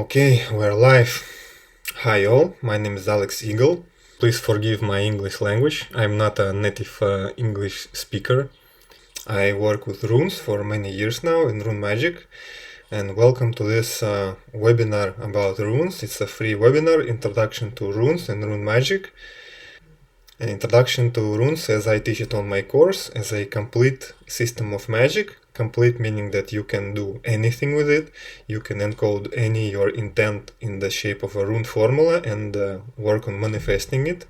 Okay, we're live. Hi all, my name is Alex Eagle. Please forgive my English language. I'm not a native English speaker. I work with runes for many years now in Rune Magick, and welcome to this webinar about runes. It's a free webinar, Introduction to Runes and Rune Magick. An introduction to runes, as I teach it on my course, as a complete system of magic. Complete meaning that you can do anything with it. You can encode any your intent in the shape of a rune formula and work on manifesting it.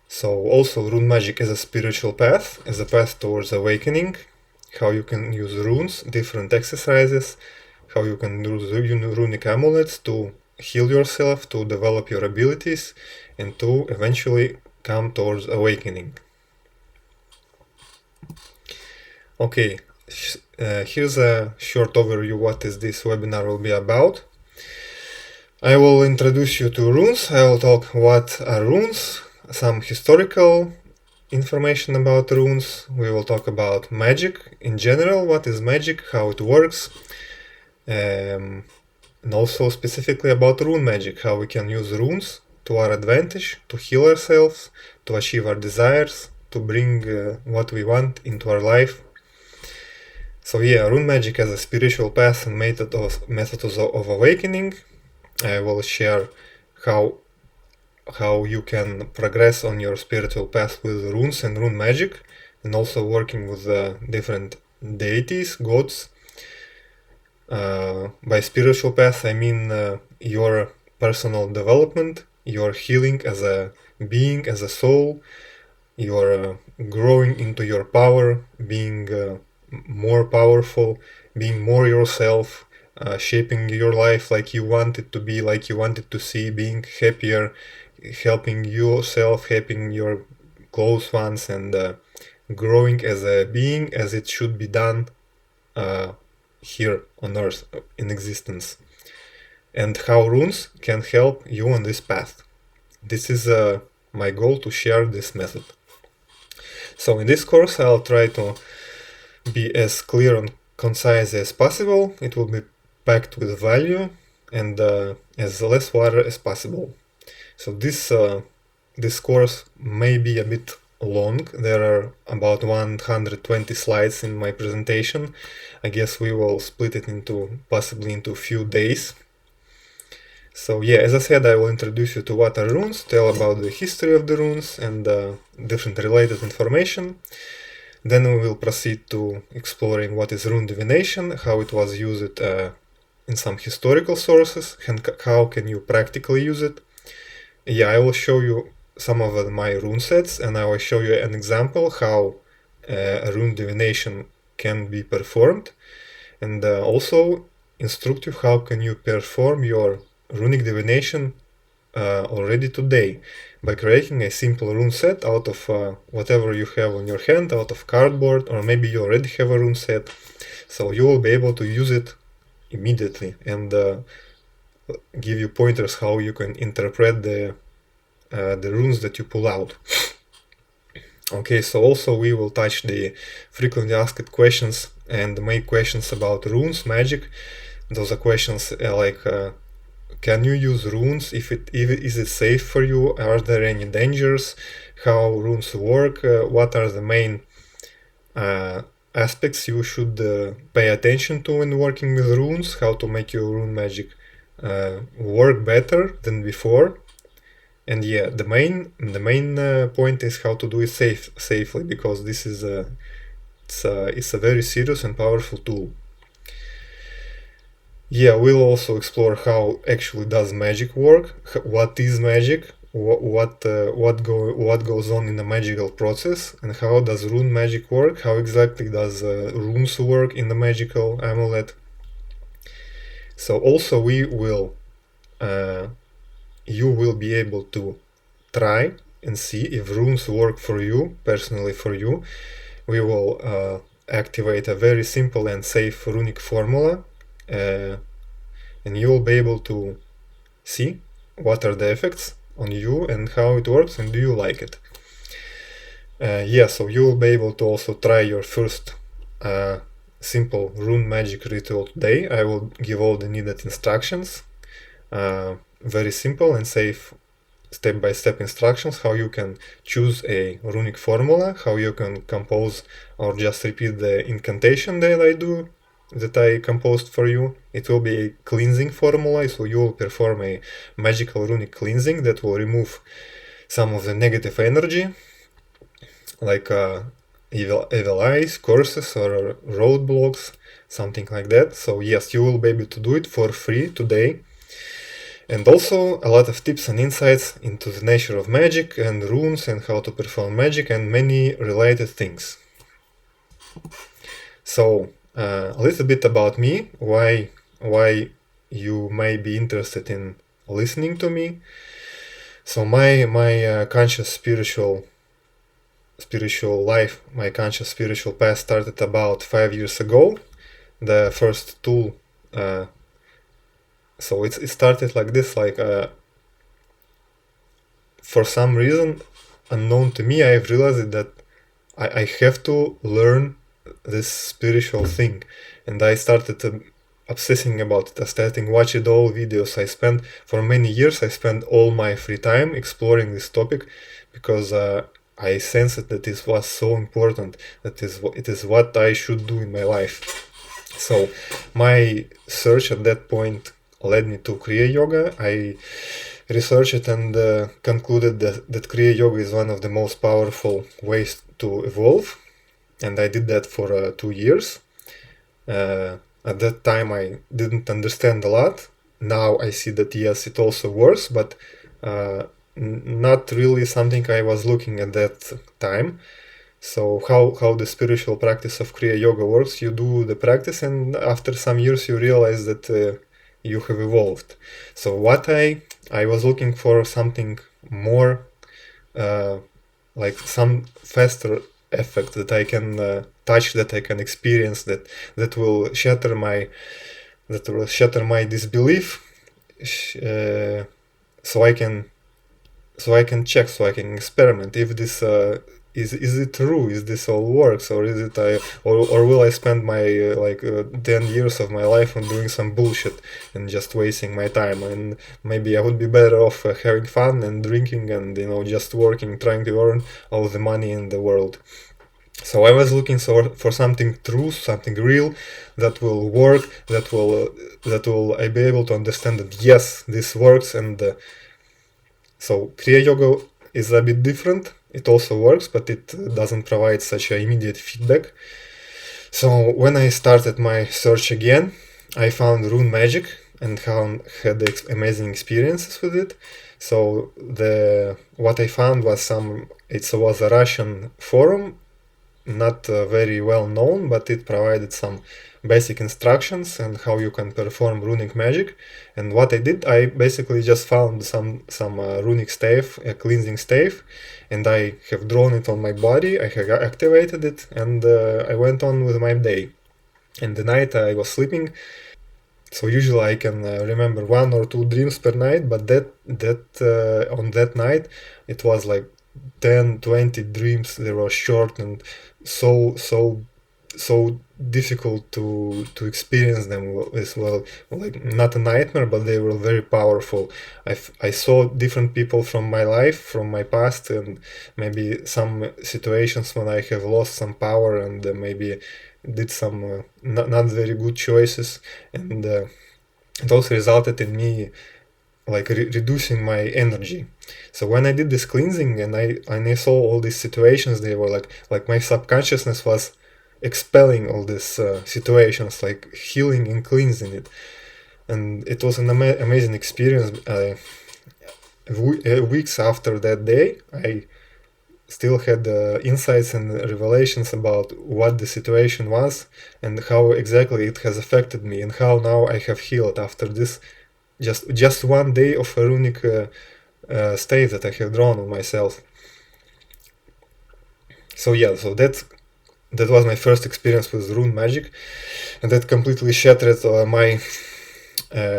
So also Rune Magick as a spiritual path, as a path towards awakening, how you can use runes, different exercises, how you can use runic amulets to heal yourself, to develop your abilities, and to eventually come towards awakening. Okay, here's a short overview what is this webinar will be about. I will introduce you to runes. I will talk what are runes, some historical information about runes. We will talk about magic in general, what is magic, how it works, and also specifically about rune magic, how we can use runes to our advantage, to heal ourselves, to achieve our desires, to bring what we want into our life. So yeah, Rune Magick as a spiritual path and methods of awakening. I will share how you can progress on your spiritual path with runes and Rune Magick, and also working with different deities, gods. By spiritual path, I mean your personal development, your healing as a being, as a soul, your growing into your power, being more powerful, being more yourself, shaping your life like you want it to be, like you want it to see, being happier, helping yourself, helping your close ones, and growing as a being as it should be done here on earth in existence. And how runes can help you on this path. This is my goal, to share this method. So in this course I'll try to be as clear and concise as possible. It will be packed with value and as less water as possible. So this course may be a bit long. There are about 120 slides in my presentation. I guess we will split it possibly into a few days. So yeah, as I said, I will introduce you to what are runes, tell about the history of the runes and different related information. Then we will proceed to exploring what is rune divination, how it was used in some historical sources, and how can you practically use it. Yeah, I will show you some of my rune sets, and I will show you an example how rune divination can be performed, and also instruct you how can you perform your runic divination already today by creating a simple rune set out of whatever you have on your hand, out of cardboard, or maybe you already have a rune set, so you will be able to use it immediately and give you pointers how you can interpret the runes that you pull out. Okay, so also we will touch the frequently asked questions and make questions about runes, magic. Those are questions like can you use runes? Is it safe for you? Are there any dangers? How runes work? What are the main aspects you should pay attention to when working with runes? How to make your rune magic work better than before? And yeah, the main point is how to do it safely, because this is it's a very serious and powerful tool. Yeah, we'll also explore how actually does magic work, what is magic, what goes on in a magical process, and how does rune magic work, how exactly does runes work in the magical amulet. So also we will you will be able to try and see if runes work for you, personally for you. We will activate a very simple and safe runic formula, and you will be able to see what are the effects on you and how it works, and do you like it. Yeah, so you will be able to also try your first simple rune magic ritual today. I will give all the needed instructions, very simple and safe step-by-step instructions, how you can choose a runic formula, how you can compose or just repeat the incantation that I composed for you. It will be a cleansing formula, so you will perform a magical runic cleansing that will remove some of the negative energy, like evil eyes, curses, or roadblocks, something like that. So yes, you will be able to do it for free today. And also a lot of tips and insights into the nature of magic and runes and how to perform magic and many related things. So a little bit about me, why you may be interested in listening to me. So my conscious spiritual life, my conscious spiritual path started about 5 years ago. The first tool, so it started like this, for some reason unknown to me, I've realized that I have to learn this spiritual thing, and I started obsessing about it. I started watching all videos. For many years I spent all my free time exploring this topic, because I sensed that this was so important, that it is what I should do in my life. So my search at that point led me to Kriya Yoga. I researched and concluded that Kriya Yoga is one of the most powerful ways to evolve, and I did that for 2 years. At that time I didn't understand a lot. Now I see that yes, it also works, but not really something I was looking at that time. So how the spiritual practice of Kriya Yoga works, you do the practice, and after some years you realize that you have evolved. So what I was looking for something more, like some faster effect that I can touch, that I can experience, that will shatter my disbelief, so I can check, so I can experiment if this is it true, is this all works, or is it or will I spend my 10 years of my life on doing some bullshit and just wasting my time, and maybe I would be better off having fun and drinking and just working, trying to earn all the money in the world. So I was looking for something true, something real, that will work, that will I be able to understand that yes, this works. And so Kriya Yoga is a bit different. It also works, but it doesn't provide such an immediate feedback. So when I started my search again, I found Rune Magick and had amazing experiences with it. So what I found was it was a Russian forum, not very well known, but it provided some basic instructions and how you can perform runic magic. And what I did, I basically just found some runic stave, a cleansing stave, and I have drawn it on my body. I have activated it, and I went on with my day. And the night I was sleeping, so usually I can remember 1 or 2 dreams per night, but on that night it was like 10-20 dreams. They were short and so difficult to experience them as well. Like, not a nightmare, but they were very powerful. I saw different people from my life, from my past, and maybe some situations when I have lost some power and maybe did some not very good choices, and it also resulted in me reducing my energy. So when I did this cleansing and I saw all these situations, they were like my subconsciousness was expelling all these situations, like healing and cleansing it. And it was an amazing experience. Weeks after that day, I still had insights and revelations about what the situation was and how exactly it has affected me, and how now I have healed after this just 1 day of a runic stave that I have drawn on myself. So yeah, so that was my first experience with Rune Magick, and that completely shattered my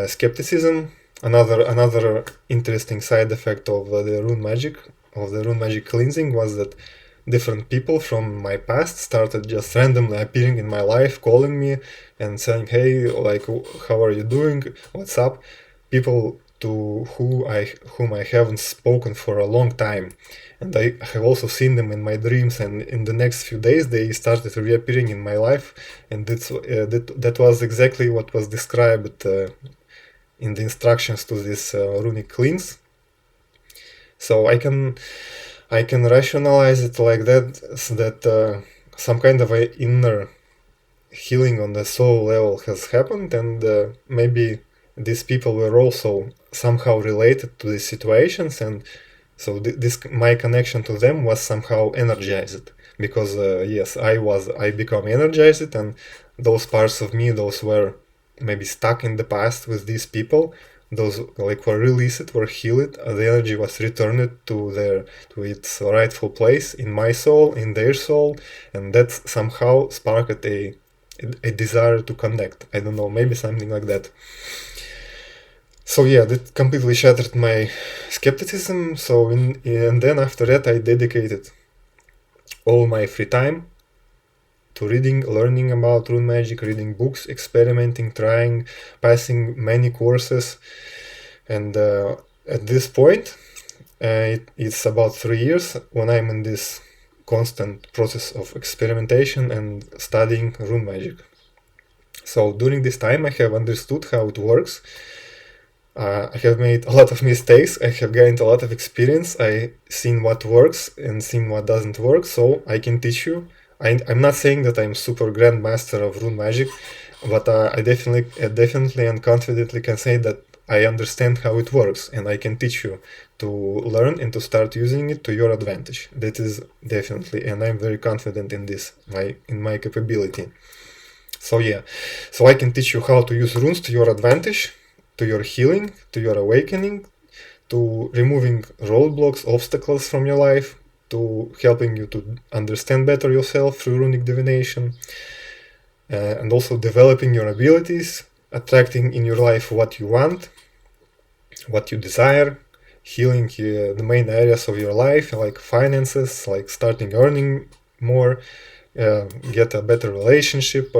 skepticism. Another interesting side effect of the Rune Magick cleansing was that different people from my past started just randomly appearing in my life, calling me and saying, hey, like, how are you doing? What's up? People to whom I haven't spoken for a long time. And I have also seen them in my dreams, and in the next few days they started reappearing in my life, and that was exactly what was described in the instructions to this runic cleanse. So I can rationalize it like that, so that some kind of a inner healing on the soul level has happened, and maybe these people were also somehow related to these situations, and so this my connection to them was somehow energized, because yes, I become energized, and those parts of me, those were maybe stuck in the past with these people, those like were released, were healed, the energy was returned to its rightful place in my soul, in their soul, and that somehow sparked a desire to connect. I don't know, maybe something like that. So yeah, that completely shattered my skepticism. So and then after that, I dedicated all my free time to reading, learning about rune magic, reading books, experimenting, trying, passing many courses. And at this point, it's about 3 years when I'm in this constant process of experimentation and studying rune magic. So during this time, I have understood how it works. I have made a lot of mistakes. I have gained a lot of experience. I've seen what works and seen what doesn't work, so I can teach you. I'm not saying that I'm super grandmaster of rune magic, but I definitely and confidently can say that I understand how it works, and I can teach you to learn and to start using it to your advantage. That is definitely, and I'm very confident in this, in my capability. So yeah, so I can teach you how to use runes to your advantage, to your healing, to your awakening, to removing roadblocks, obstacles from your life, to helping you to understand better yourself through runic divination, and also developing your abilities, attracting in your life what you want, what you desire, healing the main areas of your life, like finances, like starting earning more, get a better relationship,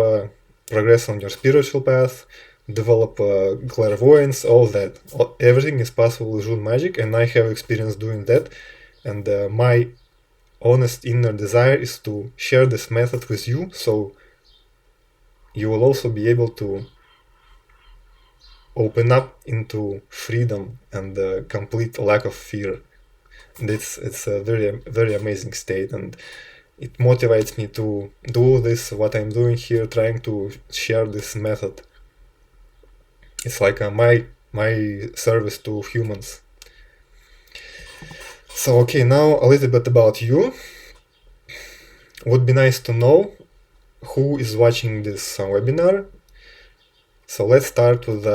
progress on your spiritual path, develop clairvoyance, all that. Everything is possible with rune magic, and I have experience doing that. And my honest inner desire is to share this method with you, so you will also be able to open up into freedom and complete lack of fear. It's a very, very amazing state, and it motivates me to do this, what I'm doing here, trying to share this method. It's like my service to humans. So okay, now a little bit about you. Would be nice to know who is watching this webinar. So let's start with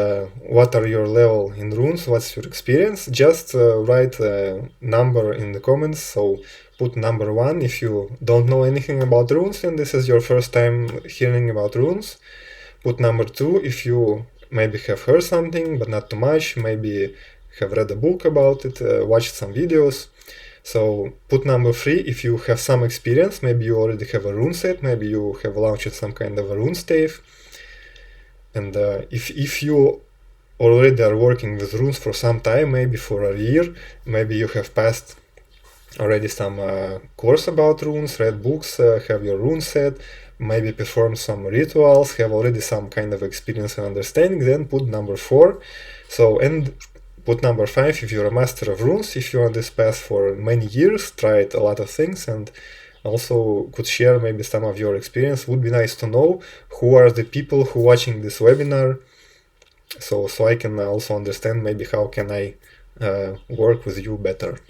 what are your level in runes, what's your experience. Just write a number in the comments, so put number 1 if you don't know anything about runes and this is your first time hearing about runes. Put number 2 if you maybe have heard something, but not too much, maybe have read a book about it, watched some videos. So put number 3 if you have some experience, maybe you already have a rune set, maybe you have launched some kind of a rune stave. And if you already are working with runes for some time, maybe for a year, maybe you have passed already some course about runes, read books, have your rune set, maybe perform some rituals, have already some kind of experience and understanding, then put number 4. So, and put number 5 if you're a master of runes, if you're on this path for many years, tried a lot of things, and also could share maybe some of your experience. Would be nice to know who are the people who watching this webinar, so I can also understand maybe how can I work with you better.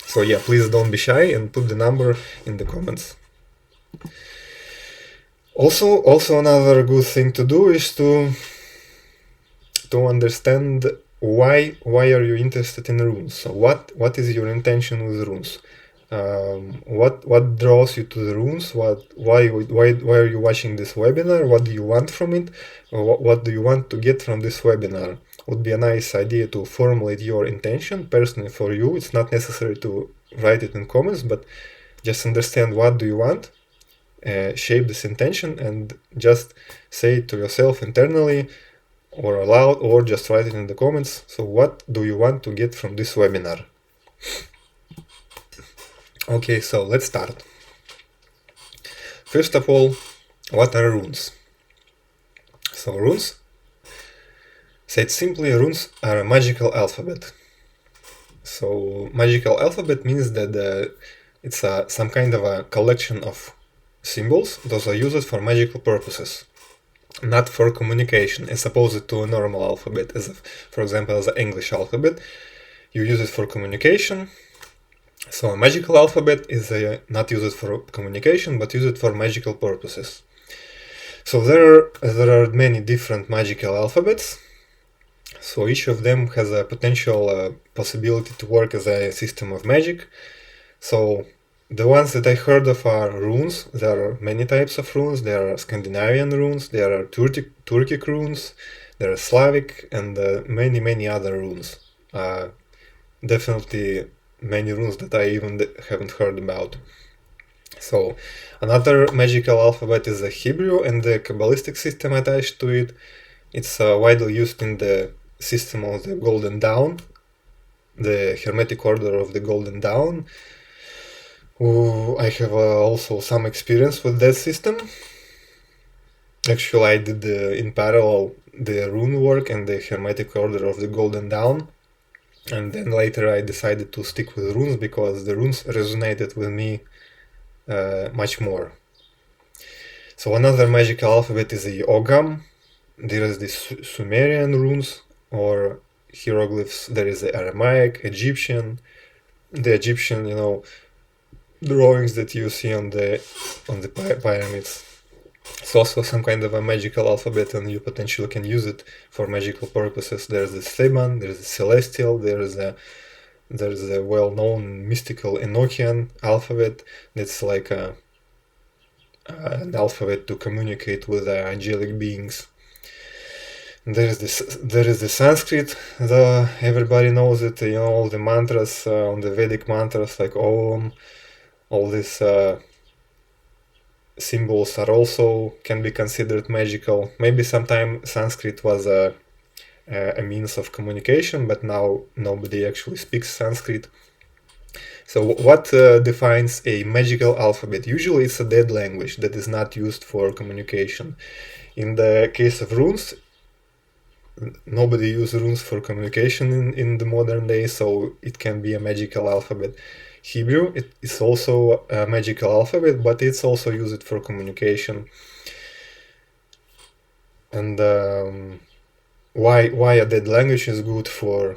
So yeah, please don't be shy and put the number in the comments. Also another good thing to do is to understand why are you interested in runes. So what is your intention with runes? What draws you to the runes? Why are you watching this webinar? What do you want from it? What do you want to get from this webinar? Would be a nice idea to formulate your intention personally for you. It's not necessary to write it in comments, but Just understand what do you want, shape this intention, and just say it to yourself internally or aloud, or just write it in the comments. So what do you want to get from this webinar? Okay, so let's start. First of all, what are runes? So runes, said simply, runes are a magical alphabet. So magical alphabet means that it's some kind of a collection of symbols. Those are used for magical purposes, not for communication, as opposed to a normal alphabet, for example, as the English alphabet. You use it for communication. So a magical alphabet is not used for communication, but used for magical purposes. So there are many different magical alphabets. So each of them has a potential possibility to work as a system of magic. So the ones that I heard of are runes. There are many types of runes. There are Scandinavian runes, there are Turkic runes, there are Slavic, and many other runes. Definitely many runes that I even haven't heard about. So another magical alphabet is the Hebrew and the Kabbalistic system attached to it. It's widely used in the system of the Golden Dawn, the Hermetic Order of the Golden Dawn. I have also some experience with that system. Actually, I did in parallel the rune work and the Hermetic Order of the Golden Dawn. And then later I decided to stick with runes because the runes resonated with me much more. So another magical alphabet is the Ogham. There is the Sumerian runes or hieroglyphs. There is the Aramaic, Egyptian. The Egyptian, drawings that you see on the pyramids. It's also some kind of a magical alphabet, and you potentially can use it for magical purposes. There's the Theban, there's the Celestial, there's a well-known mystical Enochian alphabet. That's like an alphabet to communicate with angelic beings. There is the Sanskrit. Everybody knows it. All the mantras, on the Vedic mantras like Om. All these symbols can be considered magical. Maybe sometime Sanskrit was a means of communication, but now nobody actually speaks Sanskrit. So what defines a magical alphabet? Usually it's a dead language that is not used for communication. In the case of runes, nobody uses runes for communication in the modern day, so it can be a magical alphabet. Hebrew, it is also a magical alphabet, but it's also used for communication. And why a dead language is good for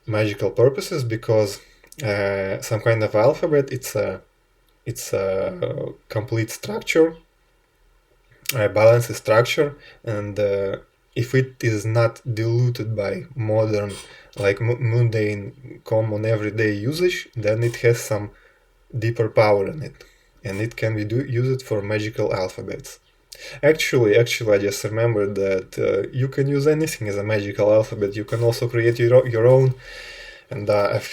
magical purposes? Because some kind of alphabet, it's a complete structure, a balanced structure, and if it is not diluted by modern, like mundane, common, everyday usage, then it has some deeper power in it, and it can be used for magical alphabets. Actually, I just remembered that you can use anything as a magical alphabet. You can also create your own, and I've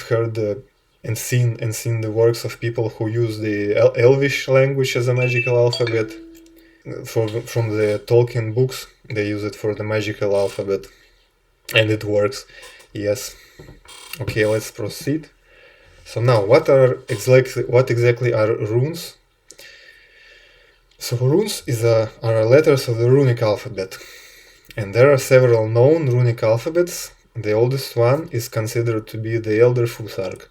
heard and seen the works of people who use the Elvish language as a magical alphabet. From the Tolkien books, they use it for the magical alphabet, and it works. Yes. Okay, let's proceed. So now, what exactly are runes? So runes are letters of the runic alphabet, and there are several known runic alphabets. The oldest one is considered to be the Elder Fusark.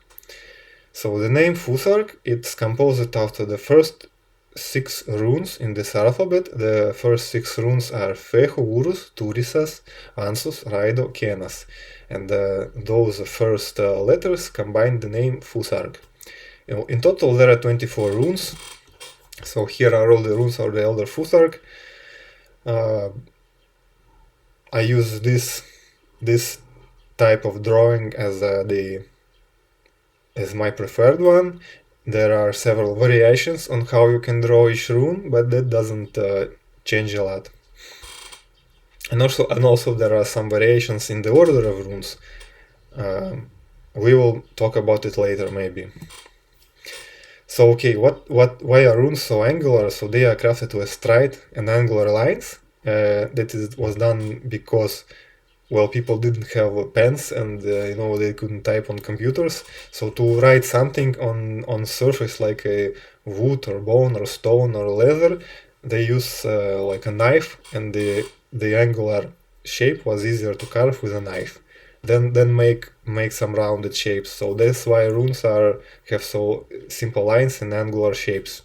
So the name Fusark, it's composed out of the first 6 runes in this alphabet. The first 6 runes are Fehu, Urus, Turisas, Ansus, Raido, Kenas. And those first letters combine the name Fusark. In total there are 24 runes. So here are all the runes of the Elder Fusark. I use this type of drawing as my preferred one. There are several variations on how you can draw each rune, but that doesn't change a lot. And also there are some variations in the order of runes. We will talk about it later, maybe. So okay, why are runes so angular? So they are crafted with straight and angular lines. Was done because, well, people didn't have pens and they couldn't type on computers. So to write something on surface like a wood or bone or stone or leather, they use like a knife, and the angular shape was easier to carve with a knife. Then make some rounded shapes. So that's why runes have so simple lines and angular shapes.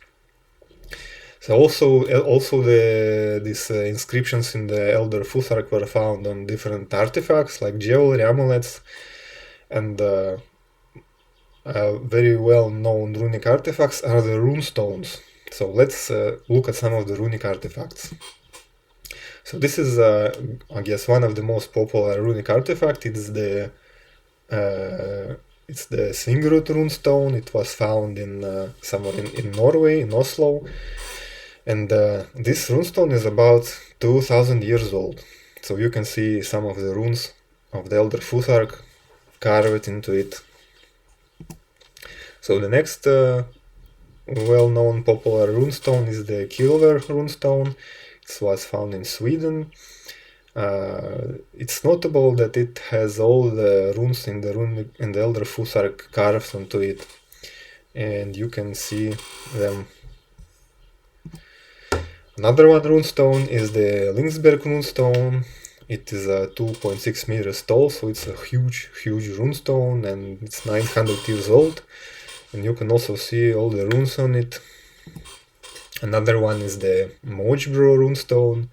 So also these inscriptions in the Elder Futhark were found on different artifacts like jewelry, amulets, and very well known runic artifacts are the rune stones. So let's look at some of the runic artifacts. So this is, I guess, one of the most popular runic artifact. It's the Svingrud runestone. It was found in somewhere in Norway, in Oslo. And this runestone is about 2000 years old. So you can see some of the runes of the Elder Futhark carved into it. So the next well-known popular runestone is the Kilver runestone. It was found in Sweden. It's notable that it has all the runes in the Elder Futhark carved onto it, and you can see them. Another one runestone is the Linksberg runestone. It is 2.6 meters tall, so it's a huge runestone, and it's 900 years old. And you can also see all the runes on it. Another one is the Mojbro runestone,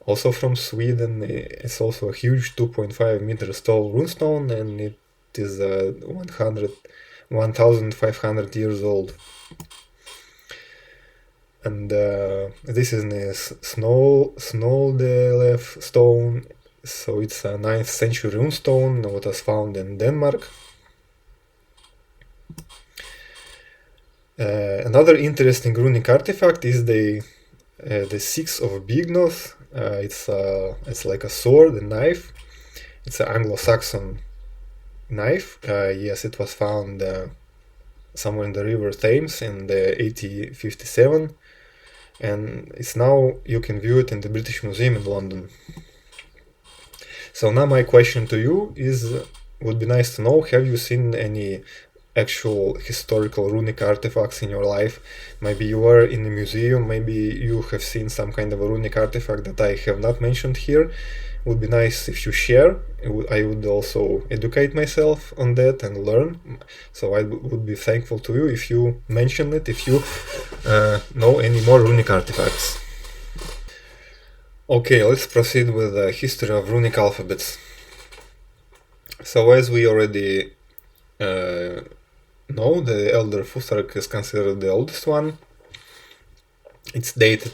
also from Sweden. It's also a huge 2.5 meters tall runestone, and it is 1,500 years old. And this is the Snoldelef stone. So it's a 9th century runestone that was found in Denmark. Another interesting runic artifact is the Six of Bignoth. It's like a sword, a knife. It's an Anglo-Saxon knife. Yes, it was found somewhere in the River Thames in the 1857, and it's now you can view it in the British Museum in London. So now my question to you would be nice to know, have you seen any actual historical runic artifacts in your life? Maybe you are in a museum, maybe you have seen some kind of a runic artifact that I have not mentioned here. It would be nice if you share. I would also educate myself on that and learn. So I would be thankful to you if you mention it, if you know any more runic artifacts. Okay, let's proceed with the history of runic alphabets. So as we already know, the Elder Futhark is considered the oldest one. It's dated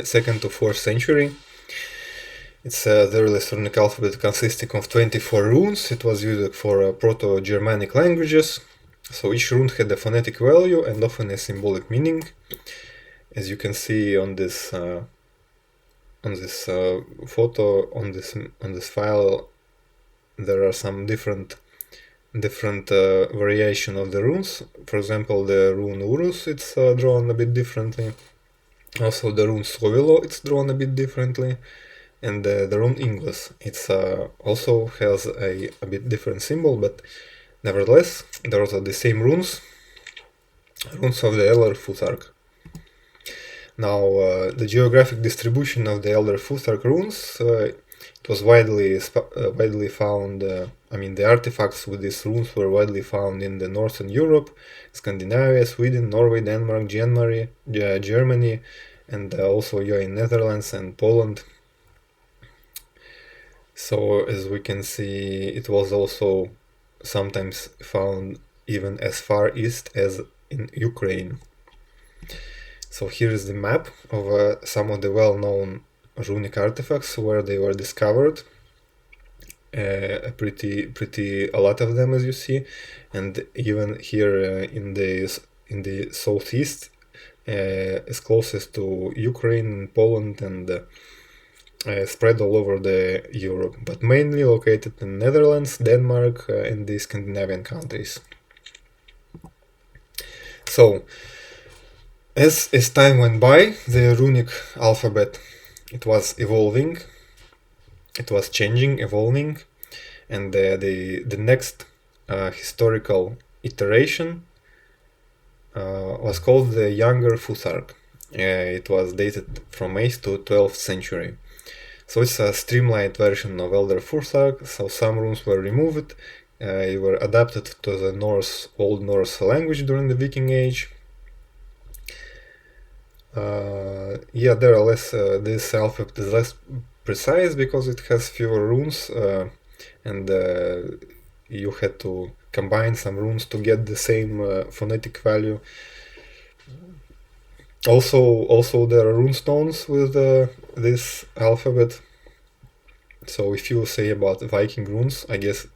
2nd to 4th century. It's the earliest runic alphabet consisting of 24 runes. It was used for Proto-Germanic languages. So each rune had a phonetic value and often a symbolic meaning. As you can see on this photo, on this file, there are some different variation of the runes. For example, the rune Urus, it's drawn a bit differently. Also the rune Sovilo, it's drawn a bit differently. And the rune Ingles, it's also has a bit different symbol, but nevertheless, those are the same runes of the Elder Futhark. Now, the geographic distribution of the Elder Futhark runes, it was widely found. The artifacts with these runes were widely found in the Northern Europe, Scandinavia, Sweden, Norway, Denmark, Germany, and also in Netherlands and Poland. So as we can see, it was also sometimes found even as far east as in Ukraine. So here is the map of some of the well-known runic artifacts where they were discovered. A lot of them, as you see, and even here in the southeast, as closest to Ukraine and Poland, and spread all over the Europe, but mainly located in Netherlands, Denmark, and the Scandinavian countries. So As time went by, the runic alphabet, it was evolving, it was changing, evolving, and the next historical iteration was called the Younger Futhark. It was dated from 8th to 12th century. So it's a streamlined version of Elder Futhark, so some runes were removed, they were adapted to the Old Norse language during the Viking Age. There are less, this alphabet is less precise because it has fewer runes, and you had to combine some runes to get the same phonetic value. Also there are rune stones with this alphabet. So if you say about Viking runes, I guess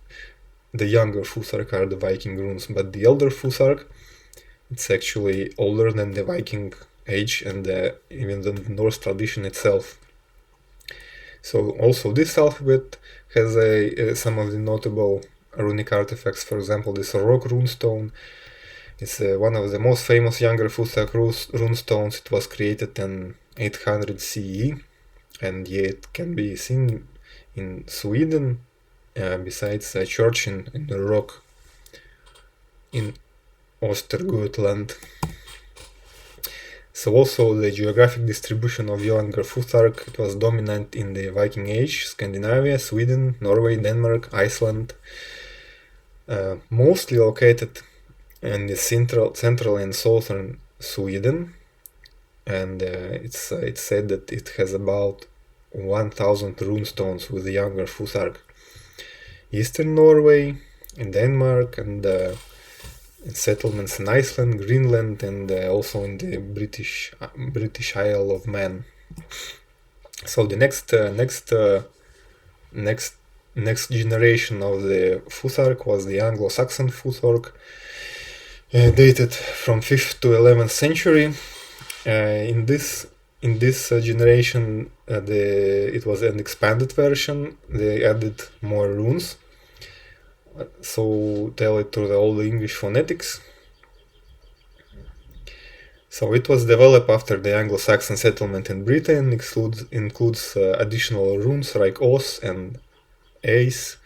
the younger Futhark are the Viking runes, but the elder Futhark, it's actually older than the Viking age and even the Norse tradition itself. So also this alphabet has some of the notable runic artifacts. For example, this rock runestone. It's one of the most famous younger Futhark runestones. It was created in 800 CE, and it can be seen in Sweden, besides a church in the rock in Östergötland. So also the geographic distribution of Younger Futhark, it was dominant in the Viking Age, Scandinavia, Sweden, Norway, Denmark, Iceland, mostly located in the central and southern Sweden, and it's said that it has about 1000 runestones with the Younger Futhark. Eastern Norway, in Denmark, and settlements in Iceland, Greenland, and also in the British Isle of Man. So the next generation of the Futhark was the Anglo-Saxon Futhark, dated from 5th to 11th century. In this generation, it was an expanded version. They added more runes, so tell it to the old English phonetics. So it was developed after the Anglo-Saxon settlement in Britain, includes additional runes like Os and Ace.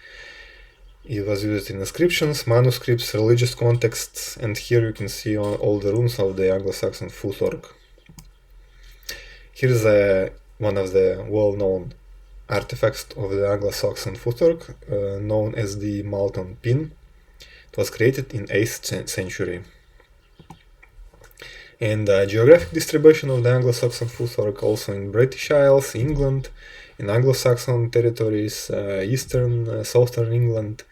It was used in inscriptions, manuscripts, religious contexts, and here you can see all the runes of the Anglo-Saxon Futhark. Here's one of the well-known artifacts of the Anglo-Saxon Futhark, known as the Malton pin. It was created in 8th century. And geographic distribution of the Anglo-Saxon Futhark also in British Isles, England, in Anglo-Saxon territories, eastern, southern England,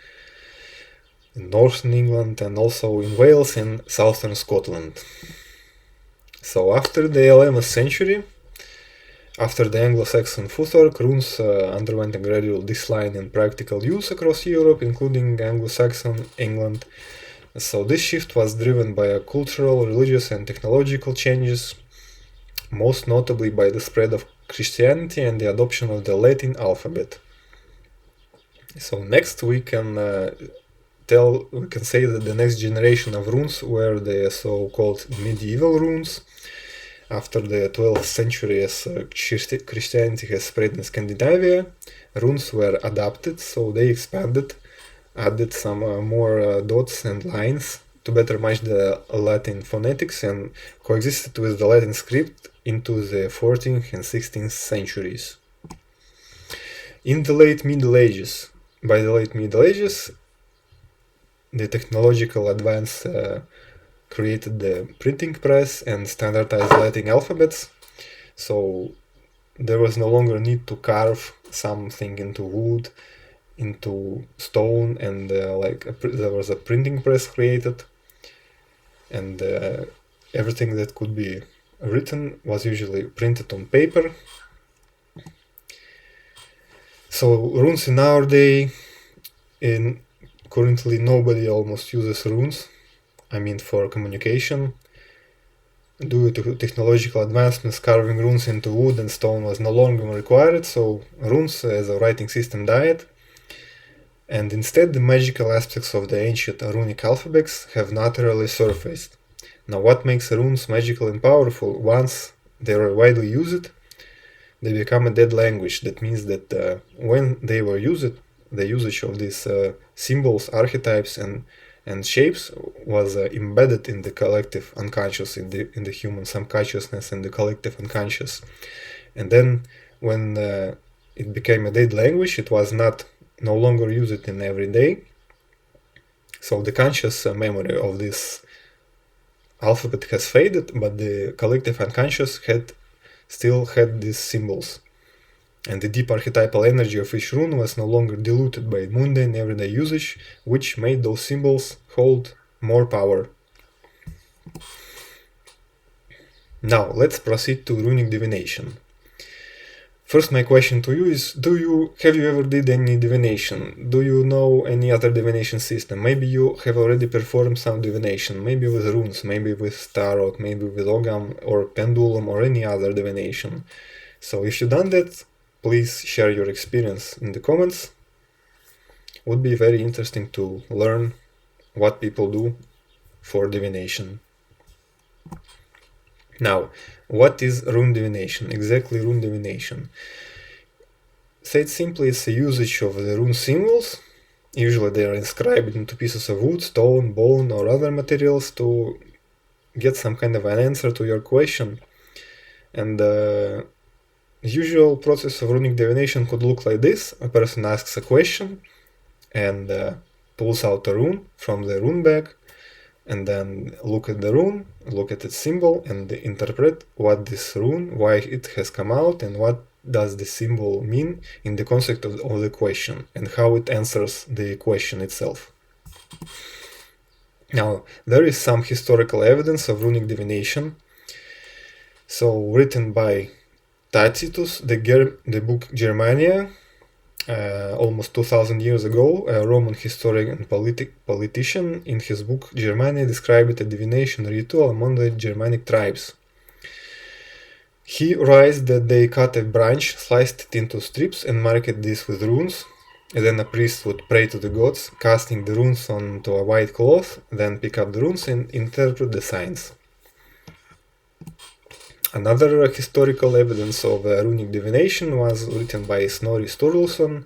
in northern England, and also in Wales and southern Scotland. So after the 11th century, after the Anglo-Saxon Futhark, runes underwent a gradual decline in practical use across Europe, including Anglo-Saxon England. So this shift was driven by cultural, religious, and technological changes, most notably by the spread of Christianity and the adoption of the Latin alphabet. So next we can say that the next generation of runes were the so-called medieval runes. After the 12th century, as Christianity has spread in Scandinavia, runes were adapted, so they expanded, added some more dots and lines to better match the Latin phonetics, and coexisted with the Latin script into the 14th and 16th centuries. In the late Middle Ages, by the late Middle Ages, the technological advance created the printing press and standardized Latin alphabets, so there was no longer need to carve something into wood, into stone, and there was a printing press created, and everything that could be written was usually printed on paper. So runes in our day, currently nobody almost uses runes, I mean for communication. Due to technological advancements, carving runes into wood and stone was no longer required, so runes as a writing system died, and instead the magical aspects of the ancient runic alphabets have naturally surfaced. Now, what makes runes magical and powerful? Once they are widely used, they become a dead language. That means that when they were used, the usage of these symbols, archetypes, and shapes was embedded in the collective unconscious, in the human subconsciousness and the collective unconscious. And then when it became a dead language, it was no longer used in every day. So the conscious memory of this alphabet has faded, but the collective unconscious still had these symbols. And the deep archetypal energy of each rune was no longer diluted by mundane everyday usage, which made those symbols hold more power. Now, let's proceed to runic divination. First, my question to you is, have you ever did any divination? Do you know any other divination system? Maybe you have already performed some divination, maybe with runes, maybe with tarot, maybe with ogham or pendulum or any other divination. So if you've done that, please share your experience in the comments. Would be very interesting to learn what people do for divination. Now, what is rune divination? Exactly, rune divination. Said simply, it's a usage of the rune symbols. Usually they are inscribed into pieces of wood, stone, bone, or other materials to get some kind of an answer to your question. And the usual process of runic divination could look like this. A person asks a question and pulls out a rune from the rune bag, and then look at the rune, look at its symbol, and interpret what this rune, why it has come out, and what does the symbol mean in the context of the question, and how it answers the question itself. Now, there is some historical evidence of runic divination. So, written by Tacitus, the book Germania, almost 2000 years ago, a Roman historian and politician, in his book Germania, described a divination ritual among the Germanic tribes. He writes that they cut a branch, sliced it into strips, and marked this with runes. And then a priest would pray to the gods, casting the runes onto a white cloth, then pick up the runes and interpret the signs. Another historical evidence of runic divination was written by Snorri Sturluson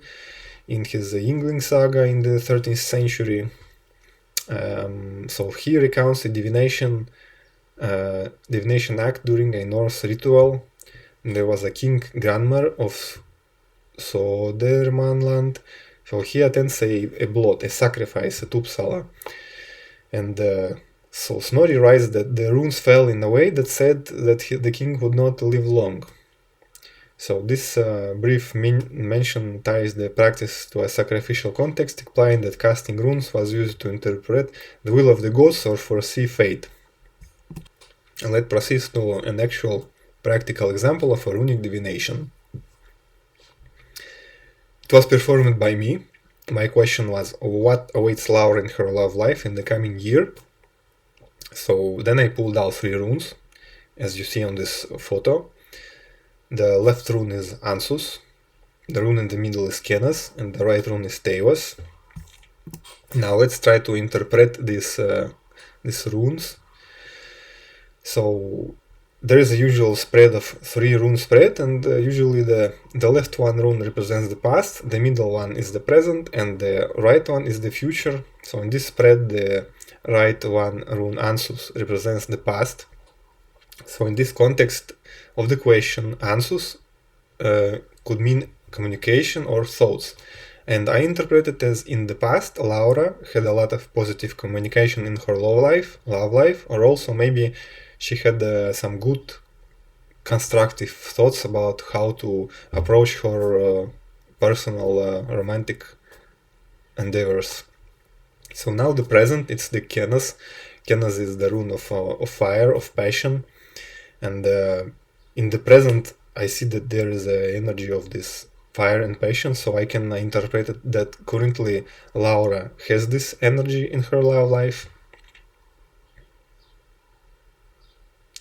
in his Yngling saga in the 13th century. So he recounts a divination act during a Norse ritual. There was a king Granmar of Sodermanland, so he attends a blot, a sacrifice at Uppsala. And so Snorri writes that the runes fell in a way that said that the king would not live long. So this brief mention ties the practice to a sacrificial context, implying that casting runes was used to interpret the will of the gods or foresee fate. And let's proceed to an actual practical example of a runic divination. It was performed by me. My question was, what awaits Laura in her love life in the coming year? So then I pulled out 3 runes, as you see on this photo. The left rune is Ansus, the rune in the middle is Kenas, and the right rune is Teos. Now let's try to interpret these runes. So there is a usual spread of 3 rune spread, and usually the left one rune represents the past, the middle one is the present, and the right one is the future. So in this spread, the right one rune Ansus represents the past. So in this context of the question, Ansus could mean communication or thoughts. And I interpret it as, in the past, Laura had a lot of positive communication in her love life, or also maybe she had some good constructive thoughts about how to approach her personal romantic endeavors. So now the present, it's the Kenas. Kenas is the rune of fire, of passion. And in the present, I see that there is an energy of this fire and passion, so I can interpret it that currently Laura has this energy in her love life.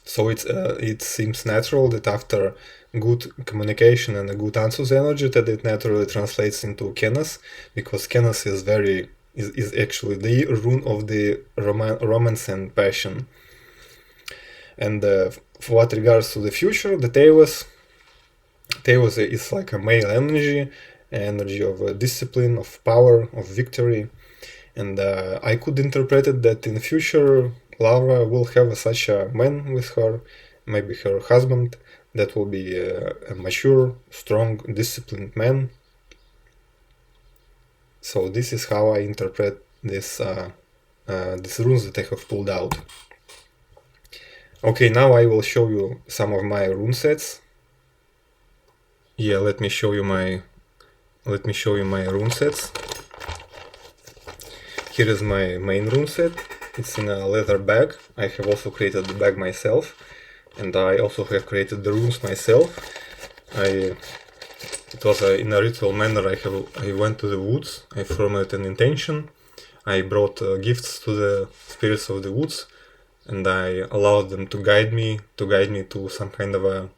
So it seems natural that after good communication and a good Ansus energy, that it naturally translates into Kenas, because Kenas is actually the rune of the romance and passion. And for what regards to the future, the Teos is like a male energy of discipline, of power, of victory. And I could interpret it that in the future Laura will have such a man with her, maybe her husband, that will be a mature, strong, disciplined man. So this is how I interpret these runes that I have pulled out. Okay, now I will show you some of my rune sets. Yeah, let me show you my rune sets. Here is my main rune set. It's in a leather bag. I have also created the bag myself, and I also have created the runes myself. It was in a ritual manner. I went to the woods. I formed an intention. I brought gifts to the spirits of the woods, and I allowed them to guide me to some kind of a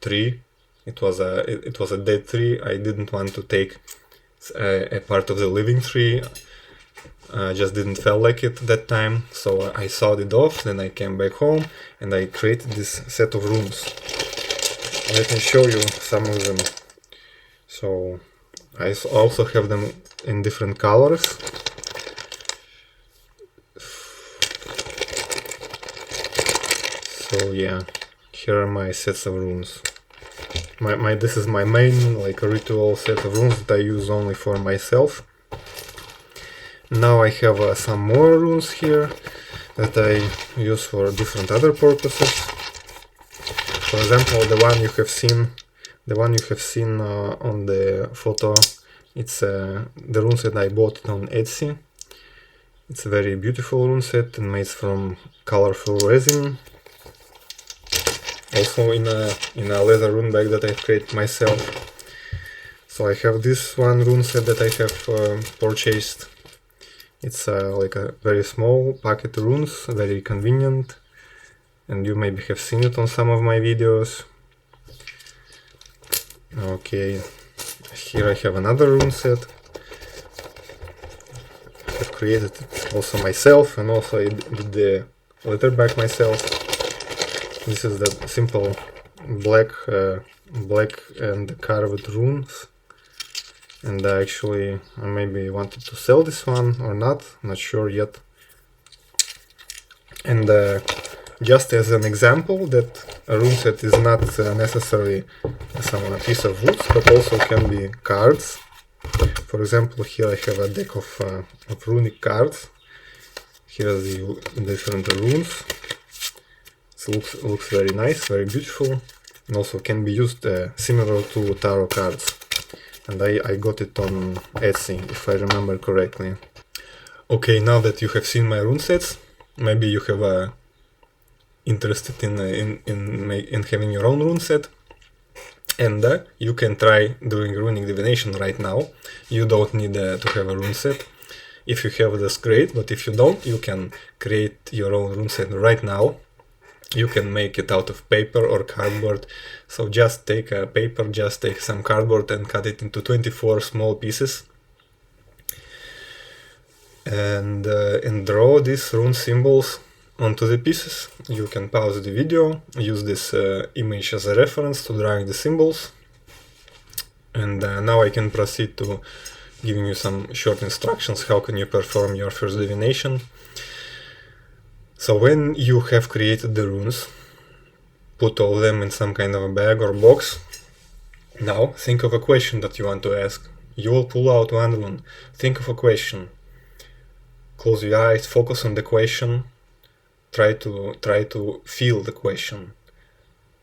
tree. It was a dead tree. I didn't want to take a part of the living tree. Just didn't feel like it that time, so I sawed it off. Then I came back home and I created this set of runes. Let me show you some of them. So I also have them in different colors. So yeah, here are my sets of runes. This is my main ritual set of runes that I use only for myself. Now I have some more runes here that I use for different other purposes. For example, the one you have seen on the photo, it's the rune set I bought on Etsy. It's a very beautiful rune set and made from colorful resin. Also in a leather rune bag that I created myself. So I have this one rune set that I have purchased. It's like a very small packet runes, very convenient, and you maybe have seen it on some of my videos. Okay, here I have another rune set. I've created it also myself, and also I did the leather bag myself. This is the simple black and carved runes. And actually, I maybe wanted to sell this one or not, not sure yet. And just as an example, that a rune set is not necessarily some piece of wood, but also can be cards. For example, here I have a deck of runic cards. Here are the different runes. It looks very nice, very beautiful, and also can be used similar to tarot cards. And I got it on Etsy, if I remember correctly. Okay, now that you have seen my rune sets, maybe you have interested in having your own rune set, and you can try doing runic divination right now. You don't need to have a rune set. If you have, that's great, but if you don't, you can create your own rune set right now. You can make it out of paper or cardboard. So just take a paper, just take some cardboard and cut it into 24 small pieces. And draw these rune symbols onto the pieces. You can pause the video, use this image as a reference to drawing the symbols. And now I can proceed to giving you some short instructions how can you perform your first divination. So when you have created the runes, put all of them in some kind of a bag or box. Now think of a question that you want to ask. You will pull out one rune. Think of a question. Close your eyes, focus on the question. Try to feel the question.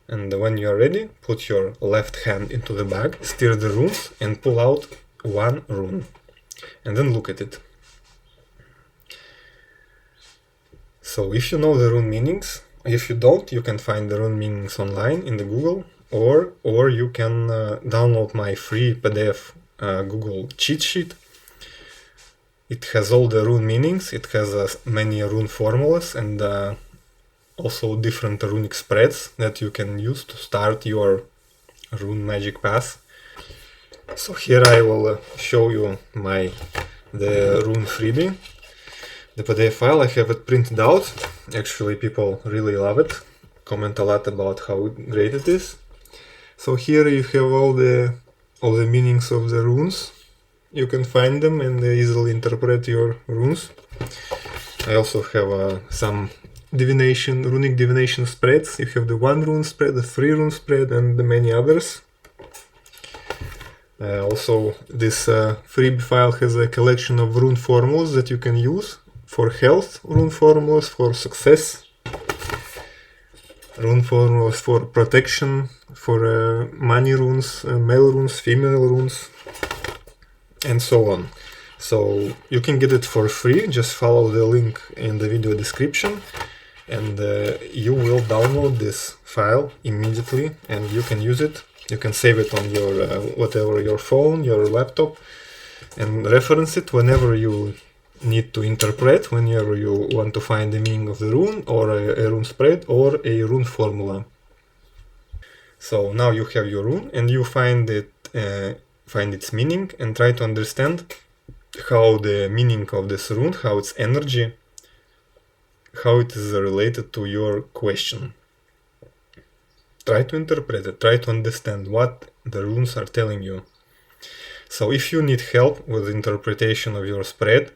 And when you are ready, put your left hand into the bag, stir the runes and pull out one rune. And then look at it. So if you know the rune meanings, if you don't, you can find the rune meanings online in the Google, or you can download my free PDF Google cheat sheet. It has all the rune meanings, it has many rune formulas and also different runic spreads that you can use to start your rune magic path. So here I will show you the rune freebie. The PDF file, I have it printed out, Actually, people really love it, comment a lot about how great it is. So here you have all the meanings of the runes. You can find them and easily interpret your runes. I also have some runic divination spreads. You have the 1 rune spread, the 3 rune spread, and the many others. Also, this freebie file has a collection of rune formulas that you can use for health, rune formulas for success, rune formulas for protection, for money runes, male runes, female runes, and so on. So you can get it for free, just follow the link in the video description, and you will download this file immediately and you can use it. You can save it on your whatever, your phone, your laptop, and reference it whenever you need to interpret, whenever you want to find the meaning of the rune, or a rune spread, or a rune formula. So now you have your rune and you find its meaning and try to understand how the meaning of this rune, how its energy, how it is related to your question. Try to interpret it, try to understand what the runes are telling you. So if you need help with the interpretation of your spread,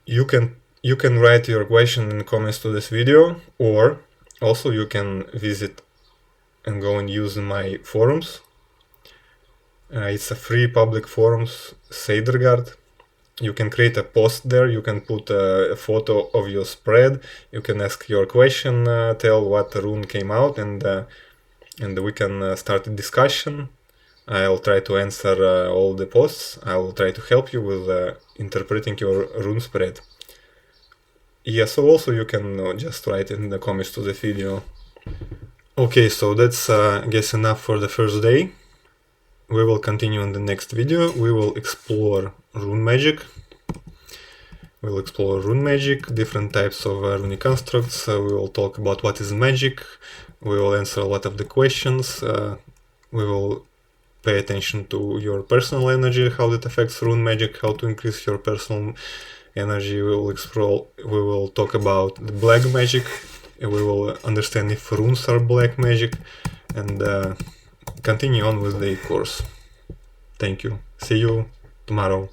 you can write your question in the comments to this video, or also you can visit and go and use my forums. It's a free public forums, Seidergard. You can create a post there, you can put a photo of your spread, you can ask your question, tell what rune came out, and we can start a discussion. I'll try to answer all the posts. I'll try to help you with interpreting your rune spread. Yeah, so also you can just write in the comments to the video. Okay, so that's I guess enough for the first day. We will continue in the next video. We will explore Rune Magick. We'll explore Rune Magick, different types of runic constructs. We will talk about what is magic. We will answer a lot of the questions. We will pay attention to your personal energy, how that affects Rune Magick, how to increase your personal energy. We will talk about the black magic. We will understand if runes are black magic, and continue on with the course. Thank you. See you tomorrow.